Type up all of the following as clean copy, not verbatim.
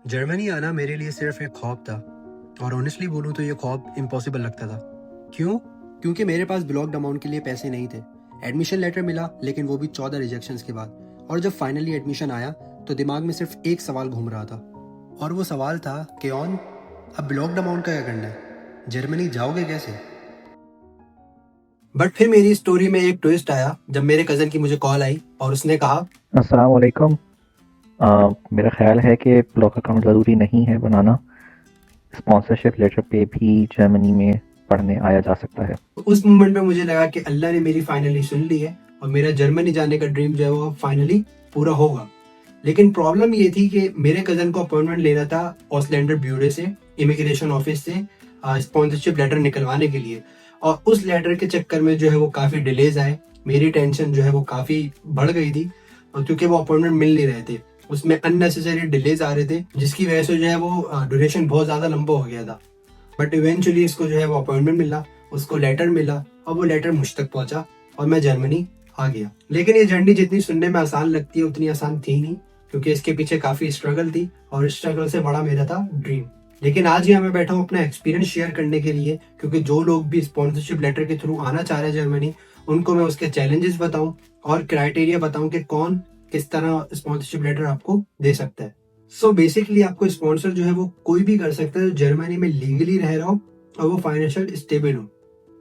Germany आना मेरे लिए सिर्फ एक ख्वाब था और ऑनेस्टली बोलूँ तो ये ख्वाब इम्पॉसिबल लगता था। क्यों? क्योंकि मेरे पास ब्लॉक्ड अमाउंट के लिए पैसे नहीं थे। एडमिशन लेटर मिला लेकिन वो भी 14 रिजेक्शंस के बाद। और जब फाइनली एडमिशन आया तो दिमाग में सिर्फ एक सवाल घूम रहा था और वो सवाल था कि अब ब्लॉक्ड अमाउंट का क्या करना है? जर्मनी जाओगे कैसे? बट फिर मेरी स्टोरी में एक ट्विस्ट आया जब मेरे कज़न की मुझे कॉल आई और उसने कहा, अस्सलाम वालेकुम। मेरा ख्याल है कि ब्लॉक अकाउंट ज़रूरी नहीं है बनाना। स्पॉन्सरशिप लेटर पे भी जर्मनी में पढ़ने आया जा सकता है। उस मोमेंट में मुझे लगा कि अल्लाह ने मेरी फाइनली सुन ली है और मेरा जर्मनी जाने का ड्रीम जो है वो फाइनली पूरा होगा। लेकिन प्रॉब्लम ये थी कि मेरे कज़न को अपॉइंटमेंट लेना था ऑसलैंडर ब्यूरो से, इमिग्रेशन ऑफिस से, स्पॉन्सरशिप लेटर निकलवाने के लिए। और उस लेटर के चक्कर में जो है वो काफ़ी डिलेज आए। मेरी टेंशन जो है वो काफ़ी बढ़ गई थी और क्योंकि वो अपॉइंटमेंट मिल नहीं रहे थे, उसमें अननेसेसरी डिलेज आ रहे थे जिसकी वजह से जो है वो ड्यूरेशन बहुत ज़्यादा लंबा हो गया था। बट इवेंचुअली इसको जो है वो अपॉइंटमेंट मिला, उसको लेटर मिला और वो लेटर मुझ तक पहुंचा और मैं जर्मनी आ गया। लेकिन ये जर्नी जितनी सुनने में आसान लगती है उतनी आसान थी नहीं, क्योंकि इसके पीछे काफी स्ट्रगल थी और स्ट्रगल से बड़ा मेरा था ड्रीम। लेकिन आज यहाँ मैं बैठा हूँ अपना एक्सपीरियंस शेयर करने के लिए, क्योंकि जो लोग भी स्पॉन्सरशिप लेटर के थ्रू आना चाह रहे हैं जर्मनी, उनको मैं उसके चैलेंजेस बताऊं और क्राइटेरिया बताऊं कि कौन किस तरह स्पॉन्सरशिप लेटर आपको दे सकता है। सो बेसिकली आपको स्पॉन्सर जो है वो कोई भी कर सकता है जो जर्मनी में लीगली रह रहा हो और वो फाइनेंशियल स्टेबल हो।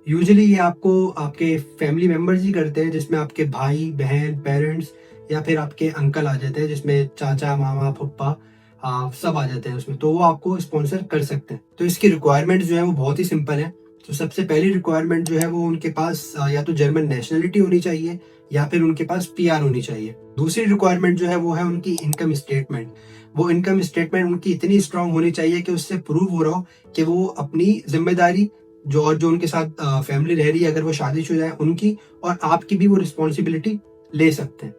यूजुअली ये आपको आपके फैमिली मेंबर्स ही करते हैं, जिसमें आपके भाई बहन पेरेंट्स या फिर आपके अंकल आ जाते हैं, जिसमें चाचा मामा पप्पा सब आ जाते हैं उसमें, तो वो आपको स्पॉन्सर कर सकते हैं। तो इसकी रिक्वायरमेंट जो है वो बहुत ही सिंपल है। तो सबसे पहली रिक्वायरमेंट जो है वो उनके पास या तो जर्मन नेशनलिटी होनी चाहिए या फिर उनके पास पीआर होनी चाहिए। दूसरी रिक्वायरमेंट जो है वो है उनकी इनकम स्टेटमेंट। वो इनकम स्टेटमेंट उनकी इतनी स्ट्रांग होनी चाहिए कि उससे प्रूव हो रहा हो कि वो अपनी जिम्मेदारी जो उनके साथ फैमिली रह रही है, अगर वो शादीशुदा है, उनकी और आपकी भी वो रिस्पॉन्सिबिलिटी ले सकते हैं।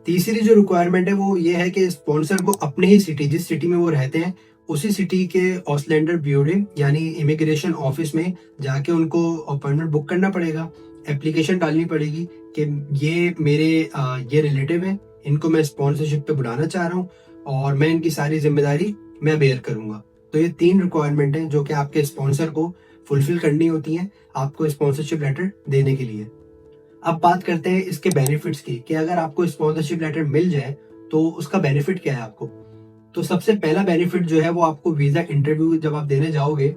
तीसरी जो रिक्वायरमेंट है वो ये है कि स्पॉन्सर को अपने ही सिटी, जिस सिटी में वो रहते हैं, उसी सिटी के ऑसलैंडर ब्यूरो यानी इमिग्रेशन ऑफिस में जाके उनको अपॉइंटमेंट बुक करना पड़ेगा। एप्लीकेशन डालनी पड़ेगी कि ये मेरे ये रिलेटिव है, इनको मैं स्पॉन्सरशिप पे बुलाना चाह रहा हूँ और मैं इनकी सारी जिम्मेदारी मैं बेयर करूंगा। तो ये 3 रिक्वायरमेंट है जो कि आपके स्पॉन्सर को फुलफिल करनी होती हैं आपको स्पॉन्सरशिप लेटर देने के लिए। अब बात करते हैं इसके बेनिफिट्स की कि अगर आपको स्पॉन्सरशिप लेटर मिल जाए तो उसका बेनिफिट क्या है आपको। तो सबसे पहला बेनिफिट जो है वो आपको वीजा इंटरव्यू जब आप देने जाओगे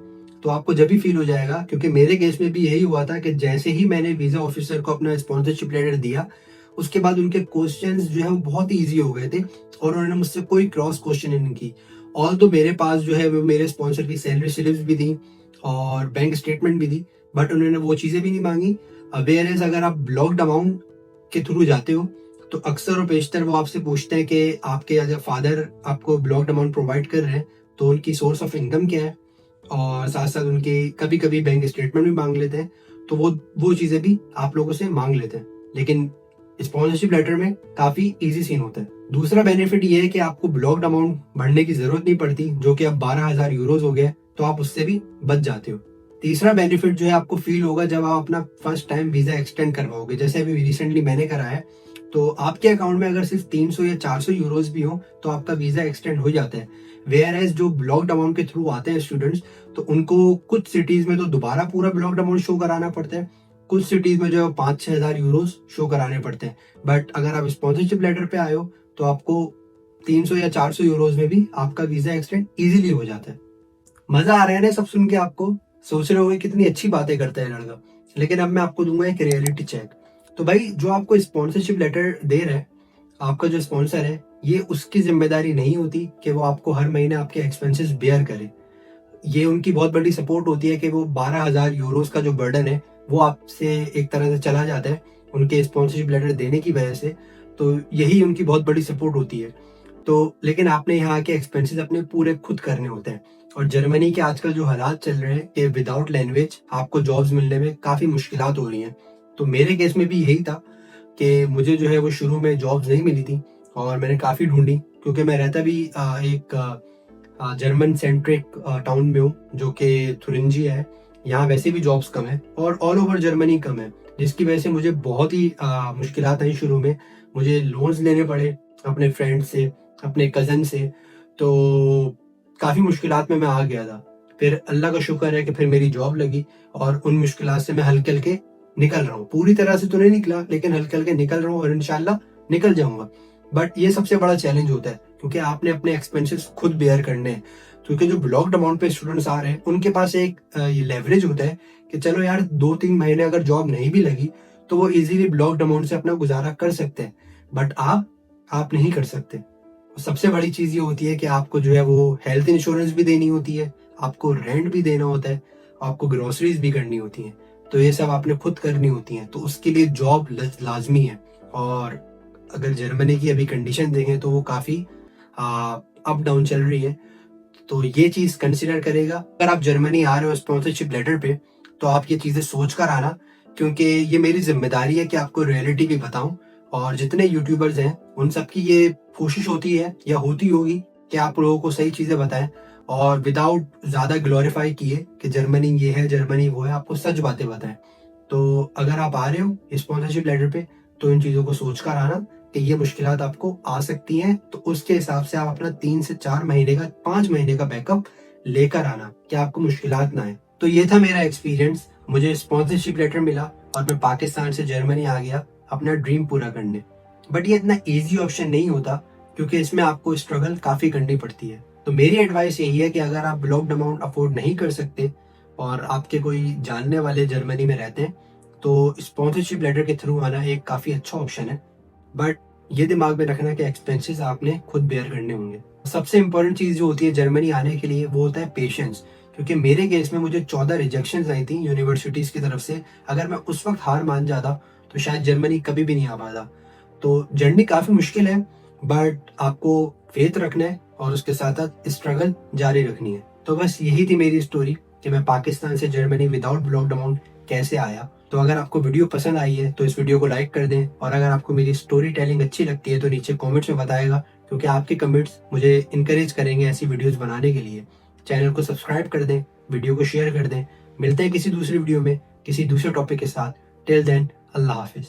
तो आपको जब भी फील हो जाएगा, क्योंकि मेरे केस में भी यही हुआ था कि जैसे ही मैंने वीजा ऑफिसर को अपना स्पॉन्सरशिप लेटर दिया, उसके बाद उनके क्वेश्चंस जो है वो बहुत ईजी हो गए थे और उन्होंने मुझसे कोई क्रॉस क्वेश्चन नहीं की। ऑल तो मेरे पास जो है वो मेरे स्पॉन्सर की सैलरी स्लिप्स भी थी और बैंक स्टेटमेंट भी थी, बट उन्होंने वो चीजें भी नहीं मांगी। वेयर एज अगर आप ब्लॉक्ड अमाउंट के थ्रू जाते हो तो अक्सर और पेशतर वो आपसे पूछते हैं कि आपके एज फादर आपको ब्लॉक्ड अमाउंट प्रोवाइड कर रहे हैं तो उनकी सोर्स ऑफ इनकम क्या है, और साथ साथ उनके कभी कभी बैंक स्टेटमेंट भी मांग लेते हैं। तो वो चीजें भी आप लोगों से मांग लेते हैं, लेकिन स्पॉन्सरशिप लेटर में काफी इजी सीन होता है। दूसरा बेनिफिट ये है कि आपको ब्लॉक्ड अमाउंट भरने की जरूरत नहीं पड़ती, जो कि अब 12,000 यूरोज हो गया, तो आप उससे भी बच जाते हो। तीसरा बेनिफिट जो है आपको फील होगा जब आप अपना फर्स्ट टाइम वीजा एक्सटेंड करवाओगे, जैसे अभी रिसेंटली मैंने कराया है। तो आपके अकाउंट में अगर सिर्फ 300 या 400 यूरोज भी हो तो आपका वीजा एक्सटेंड हो जाता है। वेयर एज जो ब्लॉक्ड अमाउंट के थ्रू आते हैं स्टूडेंट्स, तो उनको कुछ सिटीज में तो दोबारा पूरा ब्लॉक्ड अमाउंट शो कराना पड़ता है, कुछ सिटीज में जो है 5-6 हजार यूरोज शो कराने पड़ते हैं। बट अगर आप स्पॉन्सरशिप लेटर पे आए हो तो आपको 300 या 400 यूरोज में भी आपका वीजा एक्सटेंड इजीली हो जाता है। मजा आ रहा है ना सब सुन के? आपको सोच रहे होगे कितनी अच्छी बातें करता है लड़का, लेकिन अब मैं आपको दूंगा एक रियलिटी चेक। तो भाई जो आपको स्पॉन्सरशिप लेटर दे रहा है, आपका जो स्पॉन्सर है, ये उसकी जिम्मेदारी नहीं होती कि वो आपको हर महीने आपके एक्सपेंसेस बेयर करे। ये उनकी बहुत बड़ी सपोर्ट होती है कि वो 12,000 यूरोज का जो बर्डन है वो आपसे एक तरह से चला जाता है उनके स्पॉन्सरशिप लेटर देने की वजह से। तो यही उनकी बहुत बड़ी सपोर्ट होती है। तो लेकिन आपने यहाँ के एक्सपेंसेस अपने पूरे खुद करने होते हैं। और जर्मनी के आजकल जो हालात चल रहे हैं कि विदाउट लैंग्वेज आपको जॉब्स मिलने में काफ़ी मुश्किलात हो रही हैं। तो मेरे केस में भी यही था कि मुझे जो है वो शुरू में जॉब्स नहीं मिली थी और मैंने काफ़ी ढूंढी, क्योंकि मैं रहता भी एक जर्मन सेंट्रिक टाउन में हूँ जो कि थुरिंजी है। यहाँ वैसे भी जॉब्स कम है और ऑल ओवर जर्मनी कम है, जिसकी वजह से मुझे बहुत ही मुश्किलात आई शुरू में। मुझे लोन्स लेने पड़े अपने फ्रेंड से, अपने कज़न से। तो काफ़ी मुश्किलात में मैं आ गया था। फिर अल्लाह का शुक्र है कि फिर मेरी जॉब लगी और उन मुश्किलात से मैं हल्के-हल्के निकल रहा हूँ। पूरी तरह से तो नहीं निकला, लेकिन हल्के-हल्के निकल रहा हूँ और इंशाल्लाह निकल जाऊँगा। बट ये सबसे बड़ा चैलेंज होता है, क्योंकि आपने अपने एक्सपेंसेस खुद बेयर करने हैं। क्योंकि जो ब्लॉक्ड अमाउंट पे स्टूडेंट्स आ रहे हैं, उनके पास एक ये लेवरेज होता है कि चलो यार 2-3 महीने अगर जॉब नहीं भी लगी, तो वो ईज़िली ब्लॉक्ड अमाउंट से अपना गुज़ारा कर सकते हैं। बट आप नहीं कर सकते। सबसे बड़ी चीज़ ये होती है कि आपको जो है वो हेल्थ इंश्योरेंस भी देनी होती है, आपको रेंट भी देना होता है, आपको ग्रोसरीज़ भी करनी होती हैं। तो ये सब आपने खुद करनी होती हैं, तो उसके लिए जॉब लाज़मी है। और अगर जर्मनी की अभी कंडीशन देखें तो वो काफ़ी अप डाउन चल रही है। तो ये चीज़ कंसिडर करेगा। अगर आप जर्मनी आ रहे हो स्पॉन्सरशिप लेटर पे, तो आप ये चीज़ें सोच कर आना, क्योंकि ये मेरी ज़िम्मेदारी है कि आपको रियलिटी भी बताऊँ। और जितने यूट्यूबर्स हैं, उन सबकी ये कोशिश होती है या होती होगी कि आप लोगों को सही चीज़ें बताएँ और विदाउट ज़्यादा ग्लोरीफाई किए कि जर्मनी ये है, जर्मनी वो है, आपको सच बातें बताएँ। तो अगर आप आ रहे हो स्पॉन्सरशिप लेटर पे, तो इन चीज़ों को सोच कर आना कि ये मुश्किलात आपको आ सकती हैं, तो उसके हिसाब से आप अपना 3 से 4 महीने का, 5 महीने का बैकअप लेकर आना कि आपको मुश्किलात ना आए। तो ये था मेरा एक्सपीरियंस। मुझे स्पॉन्सरशिप लेटर मिला और मैं पाकिस्तान से जर्मनी आ गया अपना ड्रीम पूरा करने। बट ये इतना ईज़ी ऑप्शन नहीं होता, क्योंकि इसमें आपको स्ट्रगल काफ़ी करनी पड़ती है। तो मेरी एडवाइस यही है कि अगर आप ब्लॉक्ड अमाउंट अफोर्ड नहीं कर सकते और आपके कोई जानने वाले जर्मनी में रहते हैं, तो स्पॉन्सरशिप लेटर के थ्रू आना एक काफ़ी अच्छा ऑप्शन है। बट ये दिमाग में रखना कि एक्सपेंसेस आपने खुद बेयर करने होंगे। सबसे इम्पोर्टेंट चीज़ जो होती है जर्मनी आने के लिए, वो होता है पेशेंस। क्योंकि मेरे केस में मुझे 14 रिजेक्शंस आई थी यूनिवर्सिटीज़ की तरफ से। अगर मैं उस वक़्त हार मान जाता, तो शायद जर्मनी कभी भी नहीं आ पाता। तो जर्नी काफ़ी मुश्किल है, बट आपको फेथ रखना है और उसके साथ-साथ स्ट्रगल जारी रखनी है। तो बस यही थी मेरी स्टोरी कि मैं पाकिस्तान से जर्मनी विदाउट ब्लॉक्ड अमाउंट कैसे आया। तो अगर आपको वीडियो पसंद आई है, तो इस वीडियो को लाइक कर दें, और अगर आपको मेरी स्टोरी टेलिंग अच्छी लगती है, तो नीचे कमेंट्स में बताएगा, क्योंकि आपके कमेंट्स मुझे इनकरेज करेंगे ऐसी वीडियोस बनाने के लिए। चैनल को सब्सक्राइब कर दें, वीडियो को शेयर कर दें। मिलते हैं किसी दूसरी वीडियो में, किसी दूसरे टॉपिक के साथ। टिल देन, अल्लाह हाफ़िज़।